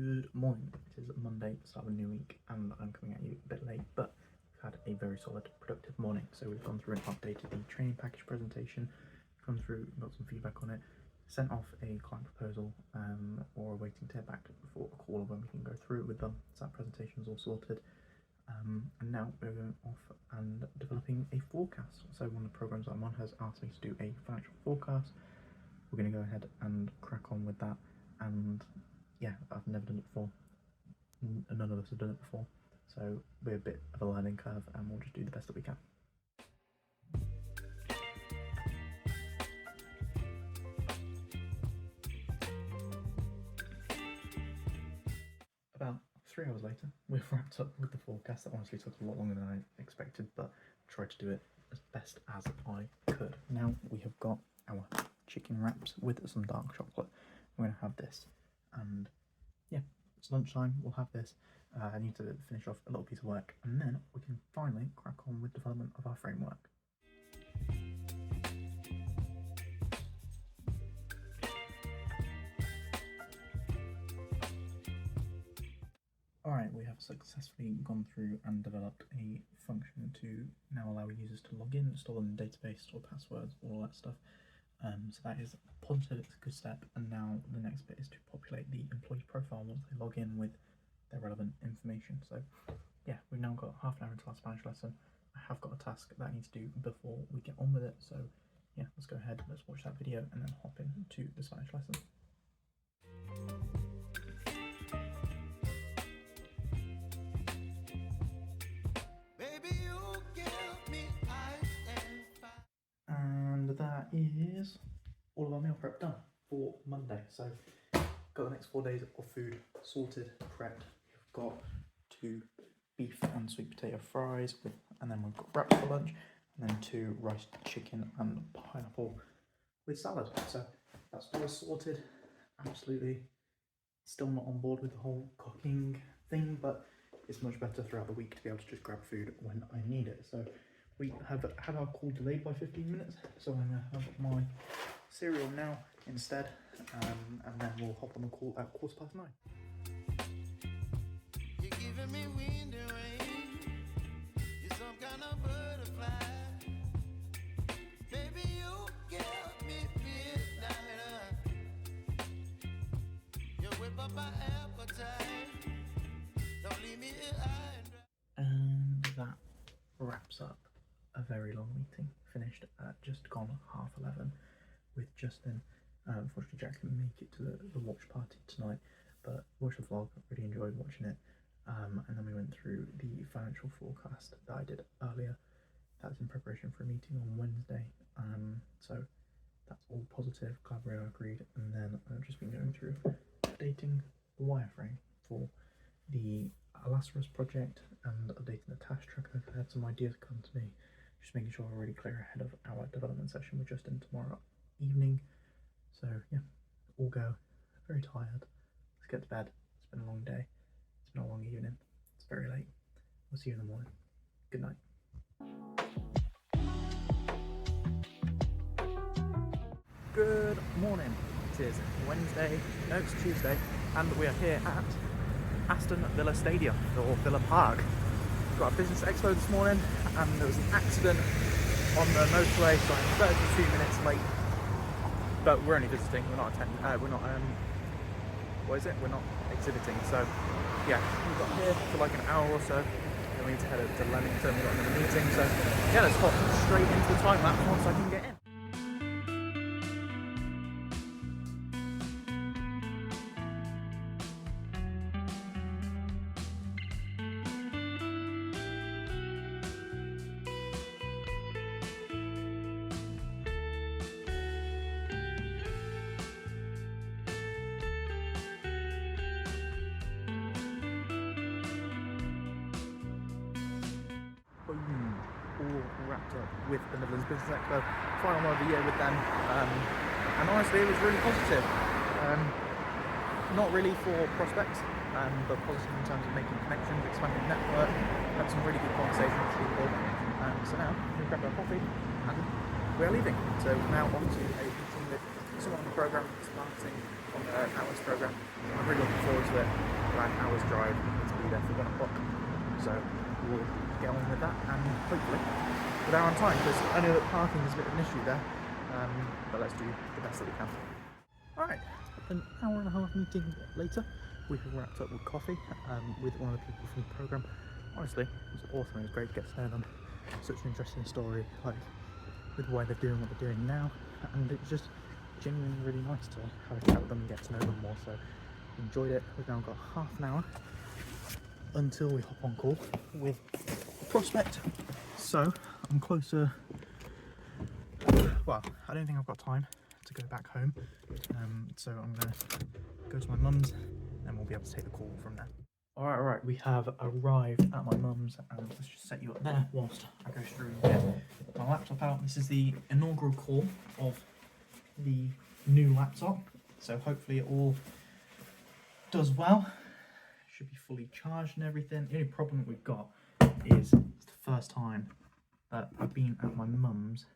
Good morning. It is Monday, start of a new week, and I'm coming at you a bit late, but we've had a very solid, productive morning. So we've gone through and updated the training package presentation, gone through, got some feedback on it, sent off a client proposal, or waiting to hear back for a call when we can go through it with them. So that presentation is all sorted. And now we're going off and developing a forecast. So one of the programs I'm on has asked me to do a financial forecast. We're going to go ahead and crack on with that. And yeah, I've never done it before. None of us have done it before. So we're a bit of a learning curve, and we'll just do the best that we can. About 3 hours later, we've wrapped up with the forecast. That honestly took a lot longer than I expected, but I tried to do it as best as I could. Now we have got our chicken wraps with some dark chocolate. We're going to have this, and yeah, it's lunchtime. We'll have this. I need to finish off a little piece of work, and then we can finally crack on with development of our framework. Alright, we have successfully gone through and developed a function to now allow users to log in, store them in the database, store passwords, all that stuff. So that is positive, it's a good step, and now the next bit is to populate the employee profile once they log in with their relevant information. So yeah, we've now got half an hour into our Spanish lesson. I have got a task that I need to do before we get on with it, so yeah, let's go ahead, let's watch that video and then hop into the Spanish lesson. And that is all of our meal prep done for Monday. So got the next 4 days of food sorted, prepped. We've got 2 beef and sweet potato fries, and then we've got wraps for lunch, and then 2 roast chicken and pineapple with salad. So that's all sorted. Absolutely still not on board with the whole cooking thing, but it's much better throughout the week to be able to just grab food when I need it. So we have had our call delayed by 15 minutes, so I'm going to have my cereal now instead, and then we'll hop on the call at 9:15. You're giving me wind and rain. You're some kind of butterfly. Baby, you give me midnight. You whip up my appetite. Don't leave me here high and dry. And that wraps up a very long meeting. Finished at just gone 11:30 with Justin. Unfortunately, Jack couldn't make it to the watch party tonight, but watched the vlog, really enjoyed watching it. And then we went through the financial forecast that I did earlier. That's in preparation for a meeting on Wednesday. So that's all positive, glad we agreed. And then I've just been going through updating the wireframe for the Alasaurus project and updating the task tracker. I've had some ideas come to me, just making sure we're really clear ahead of our development session with Justin tomorrow evening. So yeah, all go. Very tired. Let's get to bed. It's been a long day. It's been a long evening. It's very late. We'll see you in the morning. Good night. Good morning. It is Wednesday, no, it's Tuesday, and we are here at Aston Villa Stadium, or Villa Park. We've got a business expo this morning, and there was an accident on the motorway, so I'm 32 minutes late. But we're only visiting, we're not attending, we're not exhibiting. So yeah, we've got here for like an hour or so, then we need to head over to Leamington, we've got another meeting. So yeah, let's hop straight into the time lapse once I can get in. Boom, all wrapped up with the Midlands Business Expo. Final one of the year with them, and honestly it was really positive. Not really for prospects, but positive in terms of making connections, expanding the network. Had some really good conversations with people. So now we grab our coffee and we're leaving. So now on to a meeting with someone on the programme starting on the hours programme. I'm really looking forward to it. About an hour's drive, to be there for 1 o'clock. So we'll get on with that and hopefully we're there on time, because I know that parking is a bit of an issue there, but let's do the best that we can. Alright, an hour and a half meeting later, we have wrapped up with coffee with one of the people from the programme. Honestly, it was awesome. It was great to get to know them. Such an interesting story, like with why they're doing what they're doing now, and it's just genuinely really nice to have a chat with them and get to know them more. So enjoyed it. We've now got half an hour until we hop on call with Prospect. So I'm closer. Well, I don't think I've got time to go back home. So I'm gonna go to my mum's and we'll be able to take the call from there. Alright, we have arrived at my mum's, and let's just set you up there whilst I go through and get my laptop out. This is the inaugural call of the new laptop, so hopefully it all does well. Should be fully charged and everything. The only problem that we've got is it's the first time that I've been at my mum's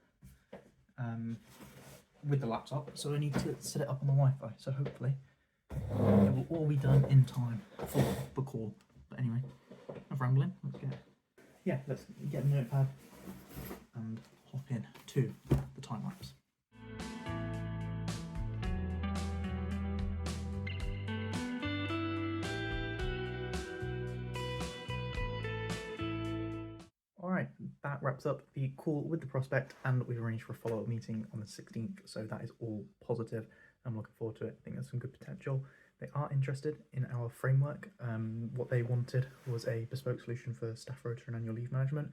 with the laptop, so I need to set it up on the Wi-Fi, so hopefully it will all be done in time for the call. But anyway, enough rambling, let's get a notepad and hop in to the time lapse. Alright, that wraps up the call with the Prospect, and we've arranged for a follow-up meeting on the 16th, so that is all positive. I'm looking forward to it. I think there's some good potential. They are interested in our framework. What they wanted was a bespoke solution for staff rota and annual leave management,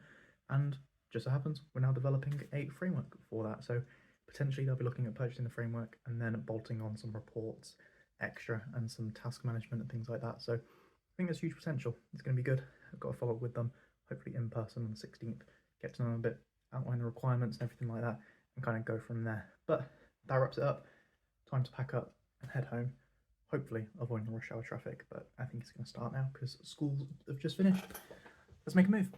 and just so happens we're now developing a framework for that. So potentially they'll be looking at purchasing the framework and then bolting on some reports extra and some task management and things like that. So I think there's huge potential. It's going to be good. I've got to follow up with them, hopefully in person on the 16th, get to know them a bit, outline the requirements and everything like that, and kind of go from there. But that wraps it up. Time to pack up and head home, hopefully avoiding rush hour traffic, but I think it's going to start now because schools have just finished. Let's make a move.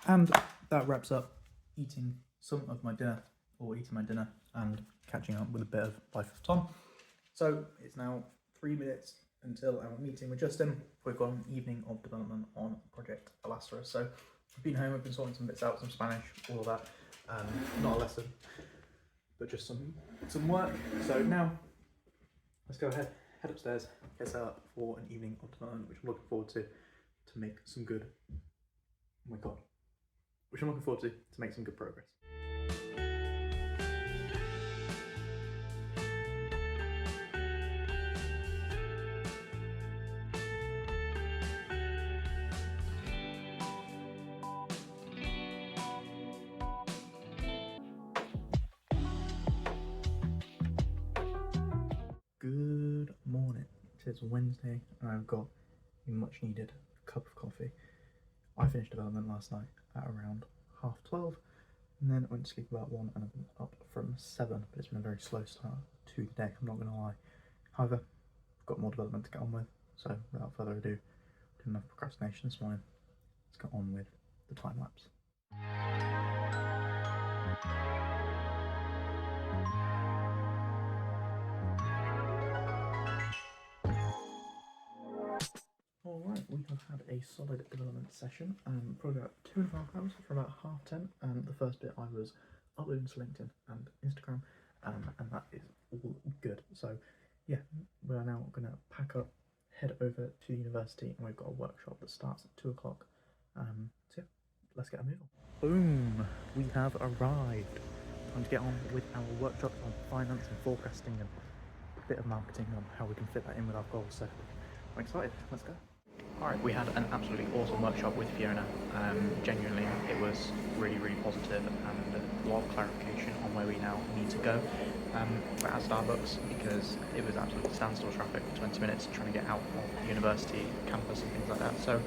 And that wraps up eating my dinner and catching up with a bit of Life of Tom. So it's now 3 minutes until our meeting with Justin. We've got an evening of development on Project Alastra. So I've been home, I've been sorting some bits out, some Spanish, all of that. Not a lesson, but just some work. So now let's go ahead, head upstairs, get set up for an evening of development, which I'm looking forward to make some good. Oh my god, which I'm looking forward to make some good progress. Good morning. It's Wednesday and I've got a much needed cup of coffee. I finished development last night at around 12:30 and then I went to sleep about 1 and I've been up from 7, but it's been a very slow start to the day, I'm not going to lie. However, I've got more development to get on with, so without further ado, did enough procrastination this morning. Let's get on with the time lapse. Alright, we have had a solid development session, probably about 2.5 hours from about 10:30, and the first bit I was uploading to LinkedIn and Instagram, and that is all good. So yeah, we are now going to pack up, head over to the university, and we've got a workshop that starts at 2 o'clock. So yeah, let's get a move on. Boom, we have arrived. Time to get on with our workshop on finance and forecasting and a bit of marketing on how we can fit that in with our goals. So I'm excited, let's go. Alright, we had an absolutely awesome workshop with Fiona. Genuinely, it was really, really positive and a lot of clarification on where we now need to go. We're at Starbucks because it was absolutely standstill traffic for 20 minutes trying to get out of the university campus and things like that. So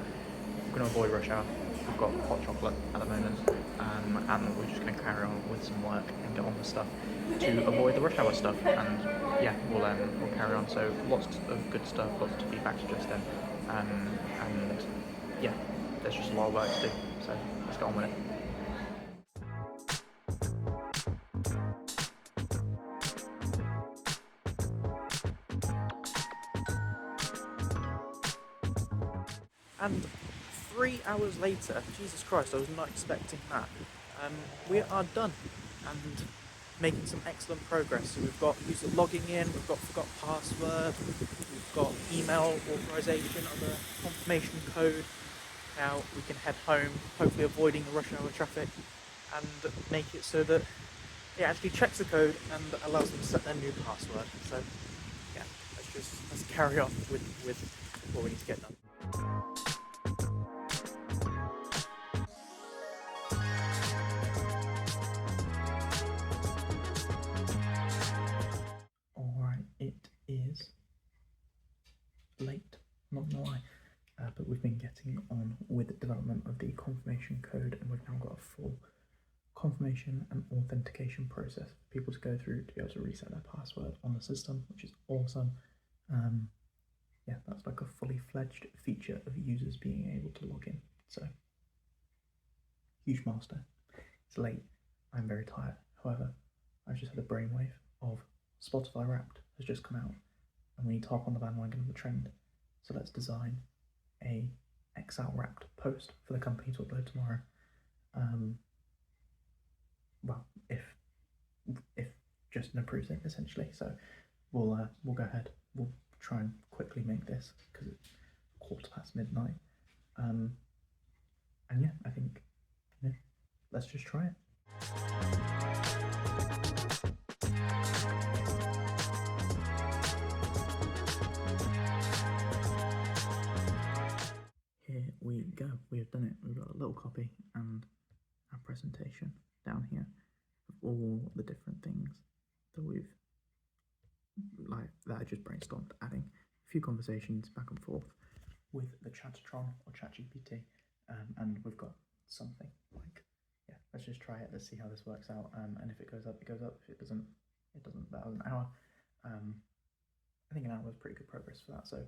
we're going to avoid rush hour. We've got hot chocolate at the moment, and we're just going to carry on with some work and get on with stuff to avoid the rush hour stuff. And yeah, we'll carry on. So lots of good stuff, lots of feedback to Justin. And yeah, there's just a lot of work to do, so let's get on with it. And 3 hours later, Jesus Christ, I was not expecting that. We are done and making some excellent progress. So we've got user logging in, we've got forgot password, we've got email authorization of a confirmation code. Now we can head home, hopefully avoiding the rush hour traffic, and make it so that it actually checks the code and allows them to set their new password. So yeah, let's carry on with what we need to get done. Alright, it is late, not gonna lie, but we've been getting on with the development of the confirmation code, and we've now got a full confirmation and authentication process for people to go through to be able to reset their password on the system, which is awesome. Yeah, that's like a fully fledged feature of users being able to log in. So, huge milestone. It's late. I'm very tired. However, I've just had a brainwave of Spotify Wrapped has just come out, and we need to hop on the bandwagon of the trend. So let's design a Excel wrapped post for the company to upload tomorrow. Well, if Justin approves it, essentially. So we'll go ahead. We'll try and quickly make this because it's midnight. And yeah, I think let's just try it. Here we go. We have done it. We've got a little copy and our presentation down here of all the different things that that I just brainstormed, adding a few conversations back and forth with the Chattertron or ChatGPT, and we've got something like, yeah, let's just try it, let's see how this works out, and if it goes up, it goes up. If it doesn't, it doesn't. That was an hour. I think an hour was pretty good progress for that. So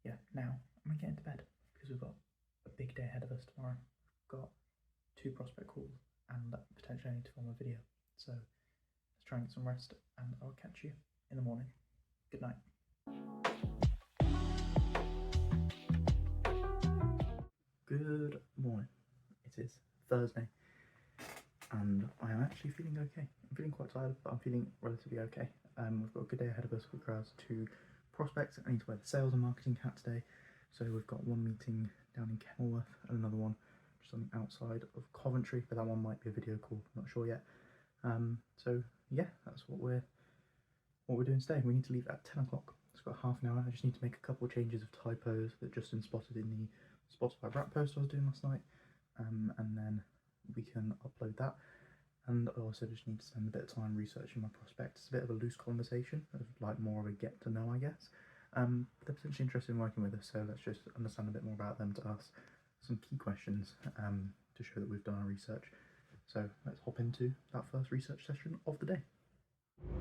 yeah, now I'm gonna get into bed because we've got a big day ahead of us tomorrow. We've got 2 prospect calls and potentially I need to film a video. So let's try and get some rest, and I'll catch you in the morning. Good night. Good morning. It is Thursday, and I am actually feeling okay. I'm feeling quite tired, but I'm feeling relatively okay. We've got a good day ahead of us with regards to prospects. I need to wear the sales and marketing hat today. So we've got one meeting down in Kenilworth and another one just on the outside of Coventry, but that one might be a video call, not sure yet. So yeah, that's what we're doing today. We need to leave at 10 o'clock. It's got half an hour. I just need to make a couple of changes of typos that Justin spotted in the Spotify Wrap post I was doing last night, and then we can upload that. And I also just need to spend a bit of time researching my prospect. It's a bit of a loose conversation, like more of a get to know, I guess. They're potentially interested in working with us, so let's just understand a bit more about them to ask some key questions to show that we've done our research. So let's hop into that first research session of the day.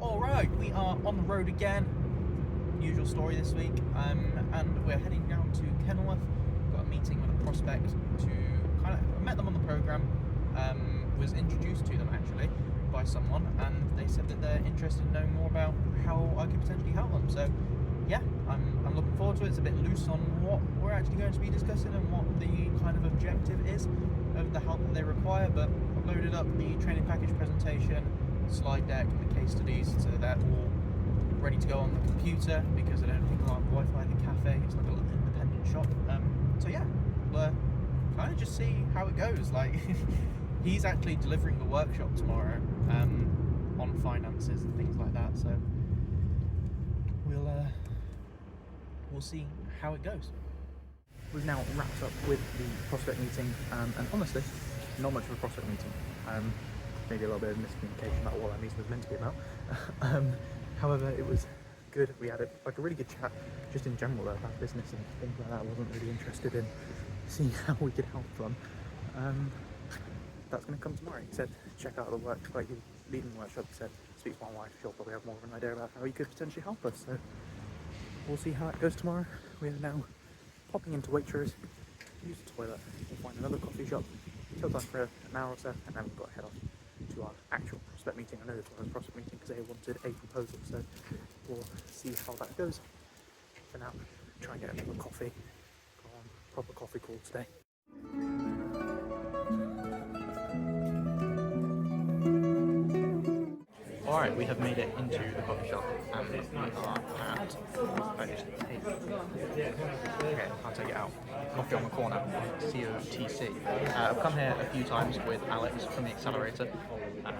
Alright, we are on the road again. Usual story this week, and we're heading down to Kenilworth. We've got a meeting with a prospect to I met them on the programme, was introduced to them actually by someone, and they said that they're interested in knowing more about how I could potentially help them. So yeah, I'm looking forward to it. It's a bit loose on what we're actually going to be discussing and what the kind of objective is of the help that they require, but I've loaded up the training package presentation, slide deck, and the case studies, so they're all ready to go on the computer because I don't think I'll have Wi-Fi in the cafe. It's like a little independent shop. So yeah, we'll kind of just see how it goes. Like he's actually delivering the workshop tomorrow on finances and things like that. So we'll see how it goes. We've now wrapped up with the prospect meeting, and honestly, not much of a prospect meeting. Maybe a little bit of miscommunication about what that meeting was meant to be about. However, it was good. We had a really good chat, just in general about business and things like that. I wasn't really interested in seeing how we could help them. That's going to come tomorrow. He said, check out the work, like he's leading the workshop. He said, speak to my wife, she'll probably have more of an idea about how he could potentially help us. So we'll see how it goes tomorrow. We are now popping into Waitrose, use the toilet, we'll find another coffee shop, chill time for an hour or so, and then we've got to head off to our actual prospect meeting. I know this was a prospect meeting because they wanted a proposal, so we'll see how that goes. For now, try and get another coffee, go on, proper coffee call today. Alright, we have made it into the coffee shop and we are at, okay, I'll take it out, Coffee on the Corner, COTC. I've come here a few times with Alex from the Accelerator, and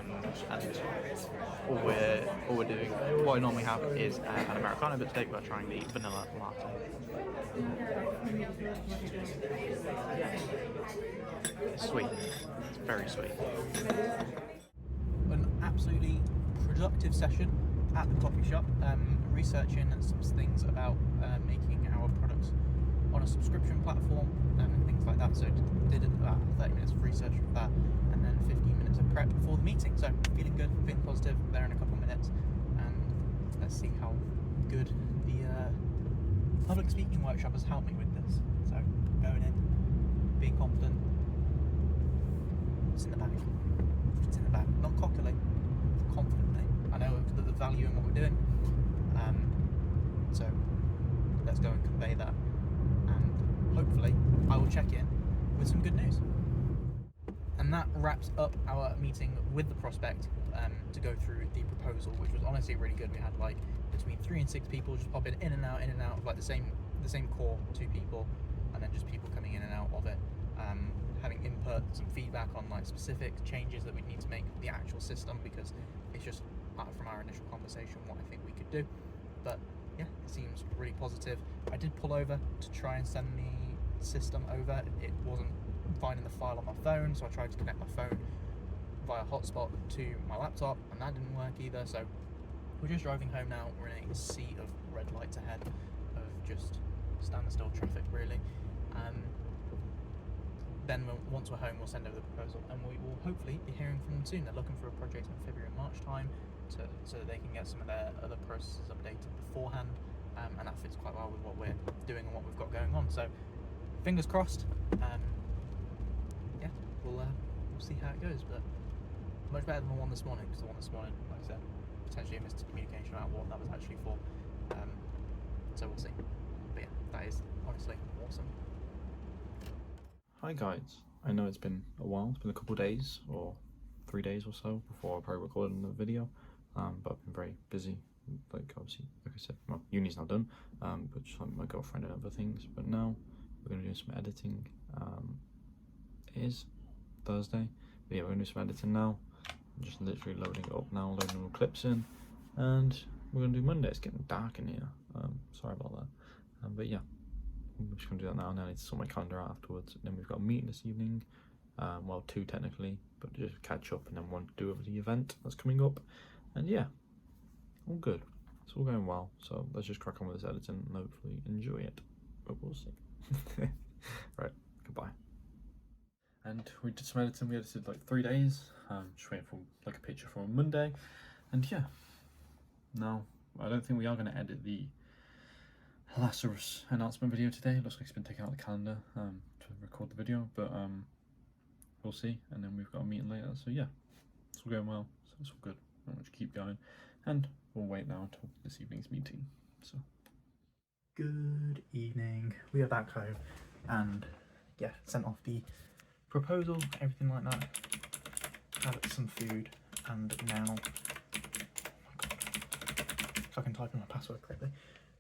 all we're doing, what I normally have is an Americano, but today we're trying the vanilla latte. It's sweet, it's very sweet. An absolutely productive session at the coffee shop, researching some things about making our products on a subscription platform and things like that. So did about 30 minutes of research with that, and then 15 minutes of prep before the meeting. So feeling good, feeling positive. There in a couple of minutes, and let's see how good the public speaking workshop has helped me with this. So going in, being confident. It's in the bag. It's in the bag. Not cockily, confidently. I know the value in what we're doing. So let's go and convey that. And hopefully I will check in with some good news. And that wraps up our meeting with the prospect to go through the proposal, which was honestly really good. We had like between 3 and 6 people just popping in and out of like the same core 2 people, and then just people coming in and out of it. Having input, some feedback on like specific changes that we need to make with the actual system, because it's just from our initial conversation what I think we could do. But yeah, it seems really positive. I did pull over to try and send the system over. It wasn't finding the file on my phone, so I tried to connect my phone via hotspot to my laptop, and that didn't work either. So we're just driving home now. We're in a sea of red lights ahead, of just standstill traffic really. Then once we're home, we'll send over the proposal, and we will hopefully be hearing from them soon. They're looking for a project in February and March time, so that they can get some of their other processes updated beforehand, and that fits quite well with what we're doing and what we've got going on. So fingers crossed. Yeah, we'll see how it goes, but much better than the one this morning, because the one this morning, like I said, potentially a miscommunication about what that was actually for. So we'll see. But yeah, that is honestly awesome. Hi guys, I know it's been a while, it's been a couple of days or 3 days or so before I probably recorded another video, but I've been very busy, like obviously, like I said, my uni's now done, but just like my girlfriend and other things. But now we're going to do some editing. It is Thursday, but yeah, we're going to do some editing now. I'm just literally loading it up now, loading all the clips in, and we're going to do Monday. It's getting dark in here, sorry about that, but yeah. I'm just going to do that now, and then I need to sort my calendar out afterwards. And then we've got a meeting this evening, well 2 technically, but just catch up, and then one to do over the event that's coming up. And yeah, all good, it's all going well, so let's just crack on with this editing and hopefully enjoy it, but we'll see. Right, goodbye. And we did some editing. We edited like 3 days, just waiting for like a picture from Monday. And yeah, now I don't think we are going to edit the Lazarus announcement video today. It looks like it's been taken out of the calendar to record the video, but we'll see. And then we've got a meeting later, so yeah, it's all going well, so it's all good. Not much, keep going, and we'll wait now until this evening's meeting. So good evening, we are back home, and yeah, sent off the proposal, everything like that. Had some food, and now, oh my god, if I can type in my password correctly.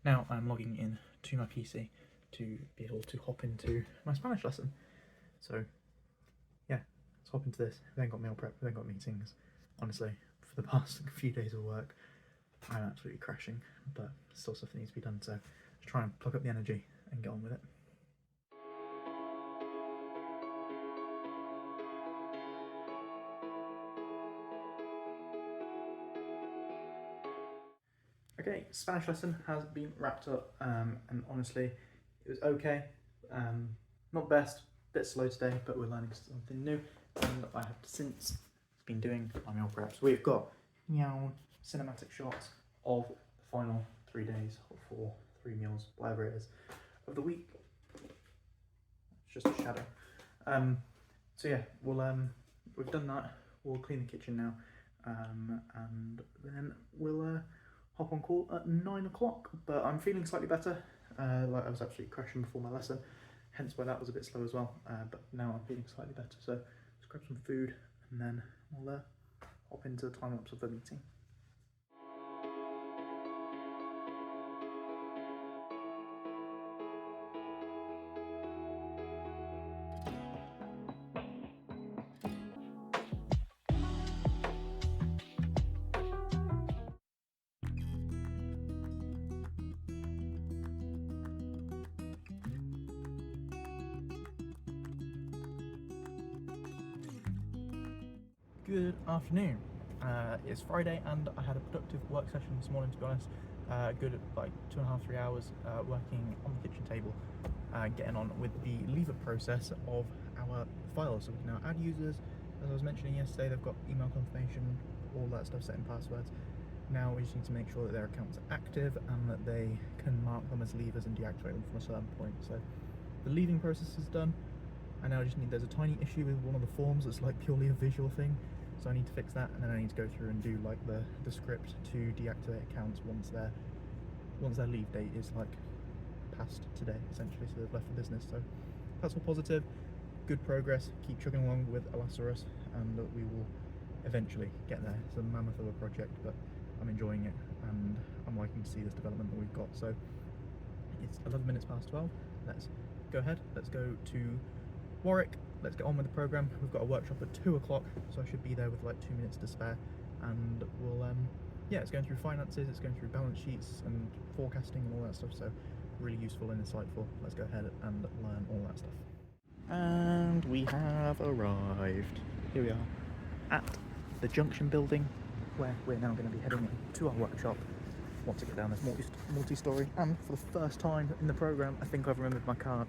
Now I'm logging in to my PC to be able to hop into my Spanish lesson. So yeah, let's hop into this. We then got meal prep, we then got meetings. Honestly, for the past few days of work, I'm absolutely crashing, but still stuff that needs to be done, so let's try and plug up the energy and get on with it. Okay, Spanish lesson has been wrapped up, and honestly, it was okay. Not best, bit slow today, but we're learning something new, and I have since been doing my meal preps. We've got cinematic shots of the final 3 days, or 4, 3 meals, whatever it is, of the week. It's just a shadow. So yeah, we've done that. We'll clean the kitchen now, and then we'll hop on call at 9 o'clock, but I'm feeling slightly better. Like I was absolutely crashing before my lesson, hence why that was a bit slow as well. But now I'm feeling slightly better, so let's grab some food and then we'll hop into the time lapse of the meeting. Good afternoon. It's Friday and I had a productive work session this morning, to be honest. Good, like 2.5–3 hours working on the kitchen table, getting on with the lever process of our files, so we can now add users. As I was mentioning yesterday, they've got email confirmation, all that stuff, setting passwords. Now we just need to make sure that their accounts are active and that they can mark them as levers and deactivate them from a certain point. So the leaving process is done. I now just need, there's a tiny issue with one of the forms that's like purely a visual thing, so I need to fix that, and then I need to go through and do like the script to deactivate accounts once their leave date is like past today, essentially, so they've left the business. So that's all positive, good progress, keep chugging along with Alasaurus, and we will eventually get there. It's a mammoth of a project, but I'm enjoying it and I'm liking to see this development that we've got. So it's 11 minutes past 12, let's go ahead, let's go to Warwick, let's get on with the programme. We've got a workshop at 2 o'clock, so I should be there with like 2 minutes to spare, and we'll yeah, it's going through finances, it's going through balance sheets and forecasting and all that stuff, so really useful and insightful. Let's go ahead and learn all that stuff. And we have arrived. Here we are at the junction building, where we're now going to be heading to our workshop. Want to get down this multi-story, and for the first time in the programme, I think I've remembered my card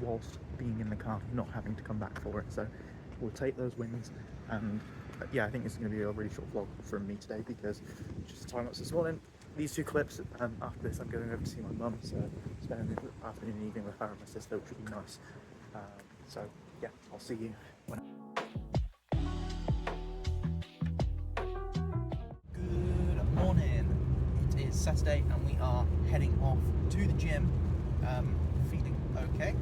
whilst being in the car, not having to come back for it. So we'll take those wins, and yeah, I think it's going to be a really short vlog from me today because just time lapse this morning. These 2 clips, after this I'm going over to see my mum, so spending the afternoon and evening with her and my sister, which would be nice. So yeah, I'll see you when. Good morning. It is Saturday and we are heading off to the gym. Feeling okay.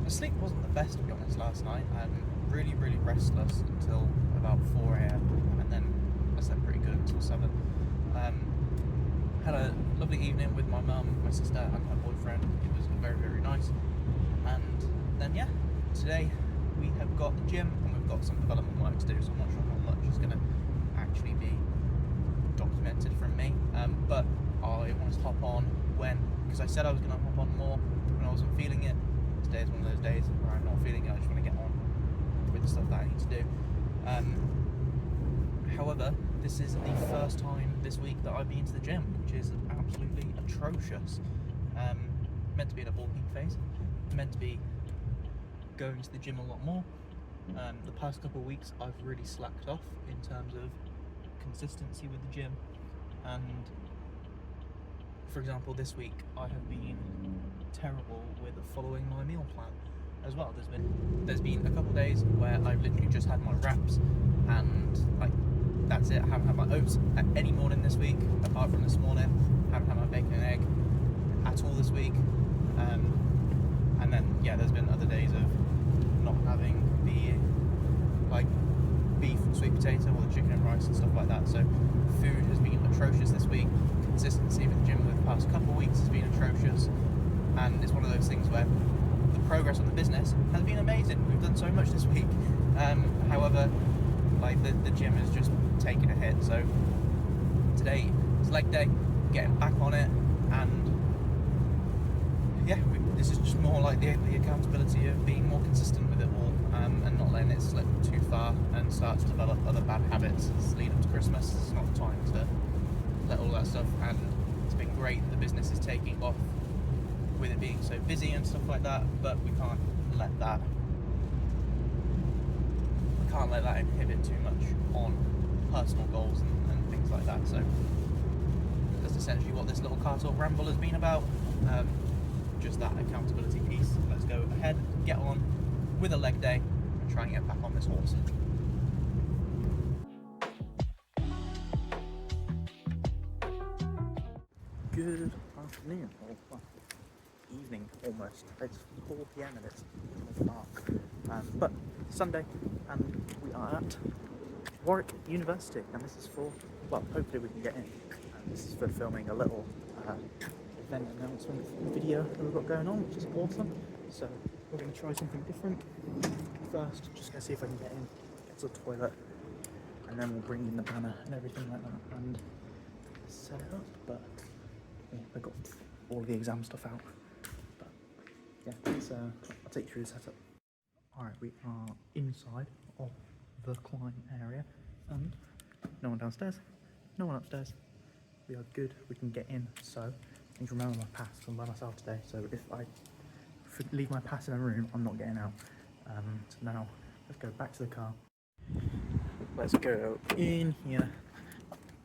My sleep wasn't the best, to be honest, last night. I'm really restless until about 4 AM, and then I slept pretty good until 7. Had a lovely evening with my mum, my sister and her boyfriend. It was very nice. And then yeah, today we have got the gym and we've got some development work to do, so I'm not sure how much is going to actually be documented from me, but I wanted to hop on because I said I was going to hop on more when I wasn't feeling it. Today is one of those days where I'm not feeling it. I just want to get on with the stuff that I need to do. However, this is the first time this week that I've been to the gym, which is absolutely atrocious. Meant to be in a bulking phase, meant to be going to the gym a lot more. The past couple of weeks I've really slacked off in terms of consistency with the gym, and for example this week I have been terrible with following my meal plan as well. There's been a couple of days where I've literally just had my wraps and like that's it. I haven't had my oats at any morning this week apart from this morning. Haven't had my bacon and egg at all this week, and then yeah, there's been other days of not having the like beef and sweet potato or the chicken and rice and stuff like that. So food has been atrocious this week. Consistency with the gym with the past couple of weeks has been atrocious, and it's one of those things where the progress on the business has been amazing. We've done so much this week, however like the gym has just taken a hit. So today is leg day, getting back on it, and yeah, this is just more like the accountability of being more consistent with it all, and not letting it slip too far and start to develop other bad habits as lead up to Christmas. It's not the time to let all that stuff, and it's been great that the business is taking off with it being so busy and stuff like that, but we can't let that inhibit too much on personal goals and things like that. So that's essentially what this little car talk ramble has been about, just that accountability piece. Let's go ahead, get on with a leg day and try and get back on this horse. Good afternoon, or well, evening almost. It's 4 p.m. and it's almost dark. But Sunday, and we are at Warwick University, and this is for, well, hopefully we can get in. This is for filming a little event announcement video that we've got going on, which is awesome. So we're going to try something different. First, just going to see if I can get in, get to the toilet, and then we'll bring in the banner and everything like that and set it up. But yeah, I've got all of the exam stuff out. But yeah, I'll take you through the setup. Alright, we are inside of the climb area, and no one downstairs, no one upstairs. We are good, we can get in. So I need to remember my pass, I'm by myself today, so if I leave my pass in a room, I'm not getting out. So now let's go back to the car. Let's go in here,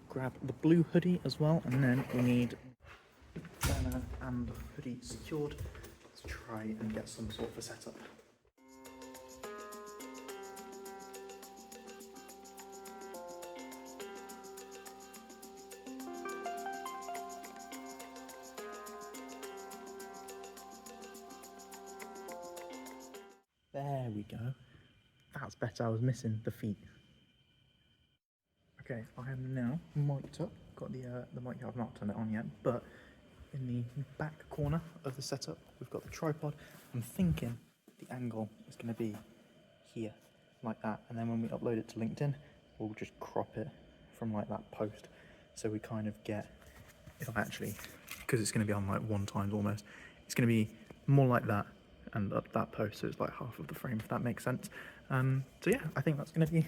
grab the blue hoodie as well, and then we need banner and hoodie secured. Let's try and get some sort of a setup. There we go. That's better. I was missing the feet. Okay, I am now mic'd up. Got the mic. I've not turned it on yet, but in the back corner of the setup, we've got the tripod. I'm thinking the angle is going to be here, like that, and then when we upload it to LinkedIn, we'll just crop it from like that post, so we kind of get, if I actually, because it's going to be on like 1x almost, it's going to be more like that and up that post, so it's like half of the frame, if that makes sense. So yeah, I think that's going to be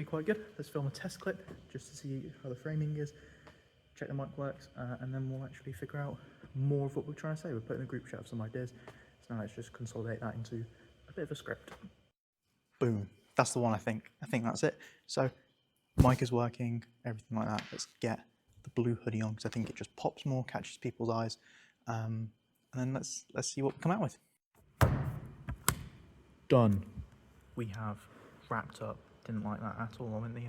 quite good. Let's film a test clip just to see how the framing is, check the mic works, and then we'll actually figure out more of what we're trying to say. We're putting a group chat of some ideas, so now let's just consolidate that into a bit of a script. Boom, that's the one. I think that's it. So mic is working, everything like that. Let's get the blue hoodie on because I think it just pops more, catches people's eyes, and then let's see what we come out with. Done. We have wrapped up. Didn't like that at all. I went the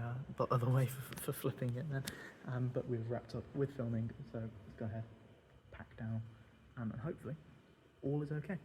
other way for flipping it then. But we've wrapped up with filming, so let's go ahead, pack down, and hopefully all is okay.